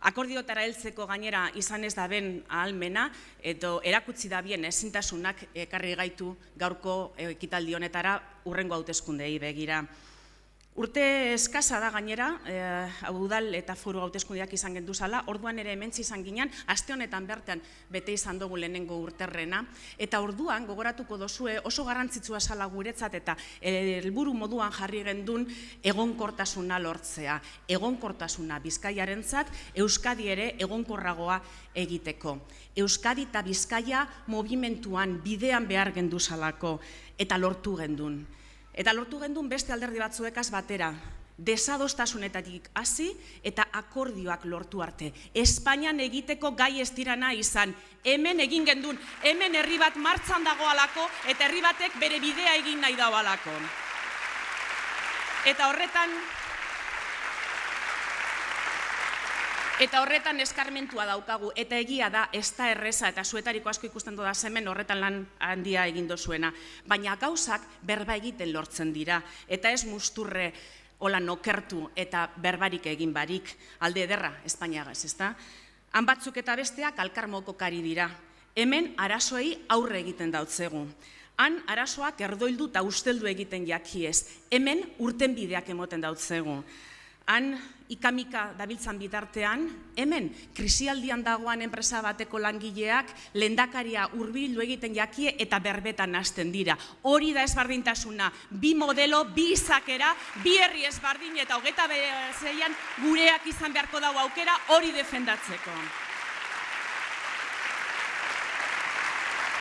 Akordiotara heltzeko gainera izan ez da ben ahalmena, edo erakutsi da bien ezintasunak ekarri gaitu gaurko ekitaldi honetara hurrengo hauteskundei begira. Urte eskasa da gainera, udal eta foru hauteskundeak izan genduzala, orduan ere hementsi izan ginen, aste honetan bertan bete izan dugu lehenengo urterrena, eta orduan gogoratuko dozue oso garrantzitsua zala guretzat eta helburu moduan jarri gendun egonkortasuna lortzea. Egonkortasuna Bizkaiarentzat, Euskadi ere egonkorragoa egiteko. Euskadi eta Bizkaia movimentuan, bidean behar genduzalako, eta lortu gendun. Eta lortu gendun beste alderdi batzuekaz batera, desadostasunetatik hasi eta akordioak lortu arte. Espainian egiteko gai ez dirana izan, hemen egin gendun, hemen herri bat martxan dagoalako eta herri batek bere bidea egin nahi dagoalako. Eta horretan eskarmentua daukagu, eta egia da, ez da erreza, eta zuetariko asko ikusten doda hemen horretan lan handia egin dozuena. Baina gauzak berba egiten lortzen dira, eta ez musturre hola nokertu eta berbarik egin barik, alde ederra Espainiagaz, ezta? Han batzuk eta besteak alkarmokokari dira. Hemen arazoei aurre egiten dautzegu. Han arazoak erdoildu eta usteldu egiten jakiez. Hemen urtenbideak emoten dautzegu. Han ikamika dabiltzan bitartean, hemen krisialdian dagoan enpresa bateko langileak lehendakaria hurbildu egiten jakie eta berbetan hasten dira. Hori da ezberdintasuna, bi modelo, bi izakera, bi herri ezberdin eta 26an gureak izan beharko dago aukera hori defendatzeko.